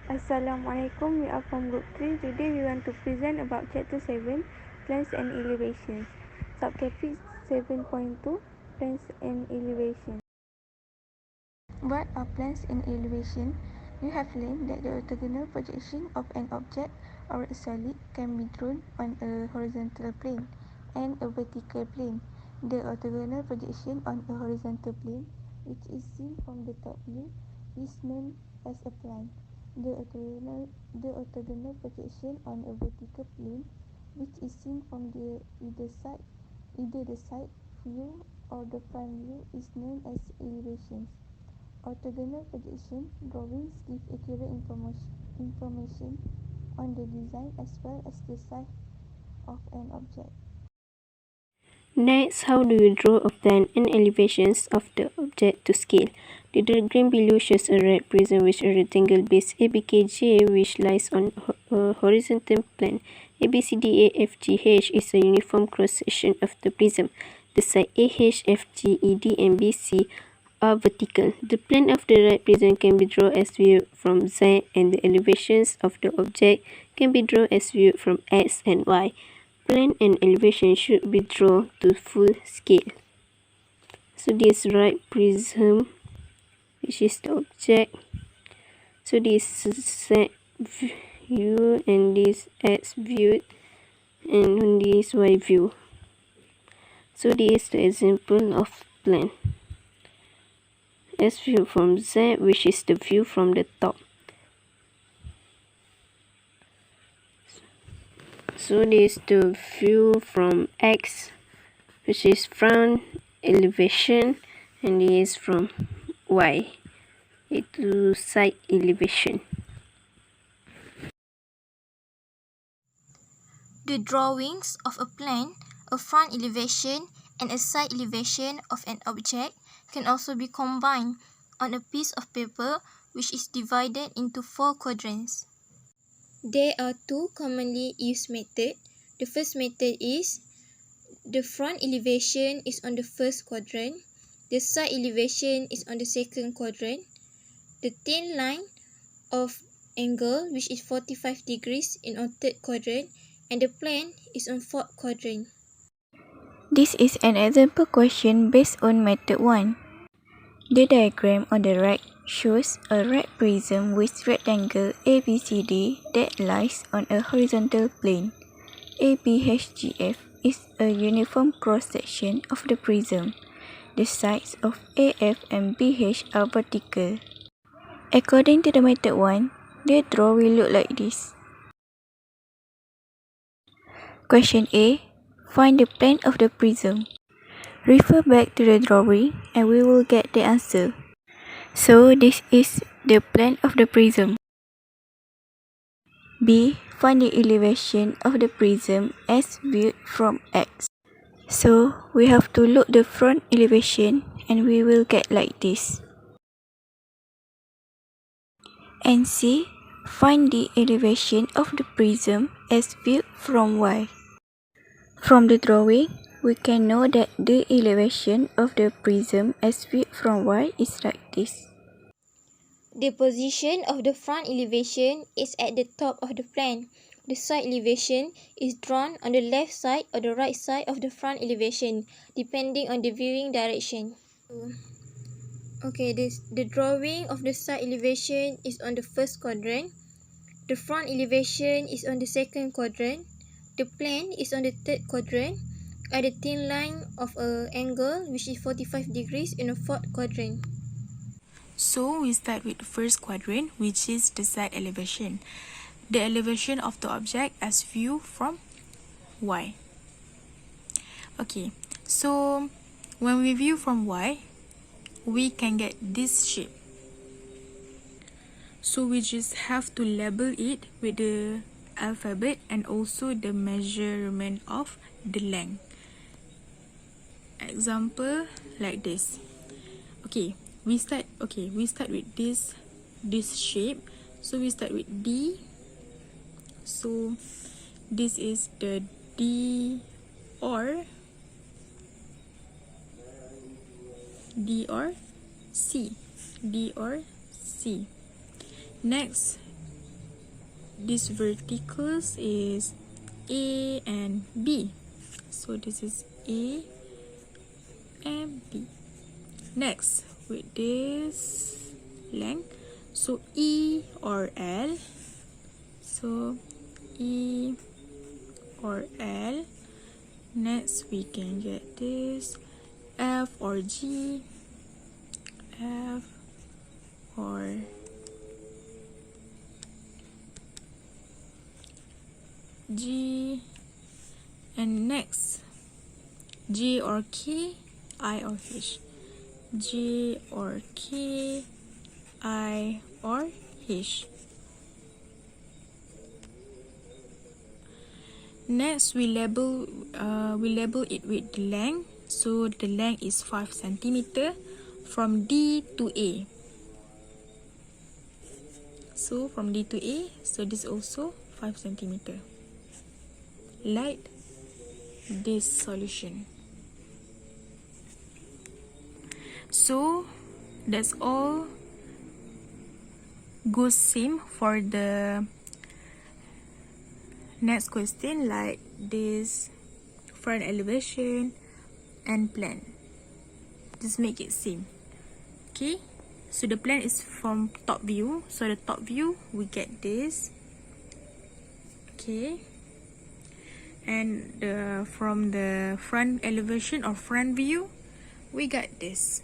Assalamualaikum, we are from Group 3. Today we want to present about Chapter 7, Plans and Elevations. Subtopic 7.2, Plans and Elevation. What are plans and elevation? You have learned that the orthogonal projection of an object or a solid can be drawn on a horizontal plane and a vertical plane. The orthogonal projection on a horizontal plane, which is seen from the top view, is known as a plane. The orthogonal projection on a vertical plane, which is seen from either the side view or the front view, is known as elevations. Orthogonal projection drawings give accurate information on the design as well as the size of an object. Next, how do you draw a plan and elevations of the object to scale? The diagram below shows a red prism with a rectangle base ABKJ which lies on a horizontal plane. ABCDAFGH is a uniform cross-section of the prism. The side AHFGED and BC are vertical. The plane of the right prism can be drawn as viewed from Z, and the elevations of the object can be drawn as viewed from X and Y. Plane and elevation should be drawn to full scale. So this right prism, which is the object. So this Z view and this X view and this Y view. So this is the example of plane. S view from Z, which is the view from the top. So this is the view from X, which is front elevation, and this is from Y, itu side elevation. The drawings of a plane, a front elevation, and a side elevation of an object can also be combined on a piece of paper which is divided into 4 quadrants. There are 2 commonly used methods. The first method is the front elevation is on the first quadrant, the side elevation is on the second quadrant, the thin line of angle which is 45 degrees in on third quadrant, and the plane is on fourth quadrant. This is an example question based on method 1. The diagram on the right shows a right prism with rectangle ABCD that lies on a horizontal plane. ABHGF is a uniform cross-section of the prism. The sides of AF and BH are vertical. According to the method 1, the draw will look like this. Question A. Find the plane of the prism. Refer back to the drawing and we will get the answer. So this is the plane of the prism. B. Find the elevation of the prism as viewed from X. So we have to look the front elevation and we will get like this. And C. Find the elevation of the prism as viewed from Y. From the drawing, we can know that the elevation of the prism as viewed from Y is like this. The position of the front elevation is at the top of the plane. The side elevation is drawn on the left side or the right side of the front elevation, depending on the viewing direction. The drawing of the side elevation is on the first quadrant. The front elevation is on the second quadrant. The plane is on the third quadrant. And the thin line of an angle which is 45 degrees in the fourth quadrant. So we start with the first quadrant, which is the side elevation. The elevation of the object as viewed from Y. Okay, so when we view from Y, we can get this shape. So we just have to label it with the alphabet and also the measurement of the length. Example like this. We start with this shape. So we start with D. So this is the D or C. Next, these verticals is A and B. So this is A and B. Next, with this length, so E or L. So E or L. Next, we can get this F or G. F or G. And next, J or K, I or H. J or K, I or H. Next, we label it with the length. So the length is 5 cm from D to A. So from D to A, so this also 5 cm. Like this solution. So that's all goes same for the next question, like this front elevation and plan. Just make it same. Okay, so the plan is from top view. So the top view, we get this. Okay, and from the front elevation or front view, we got this.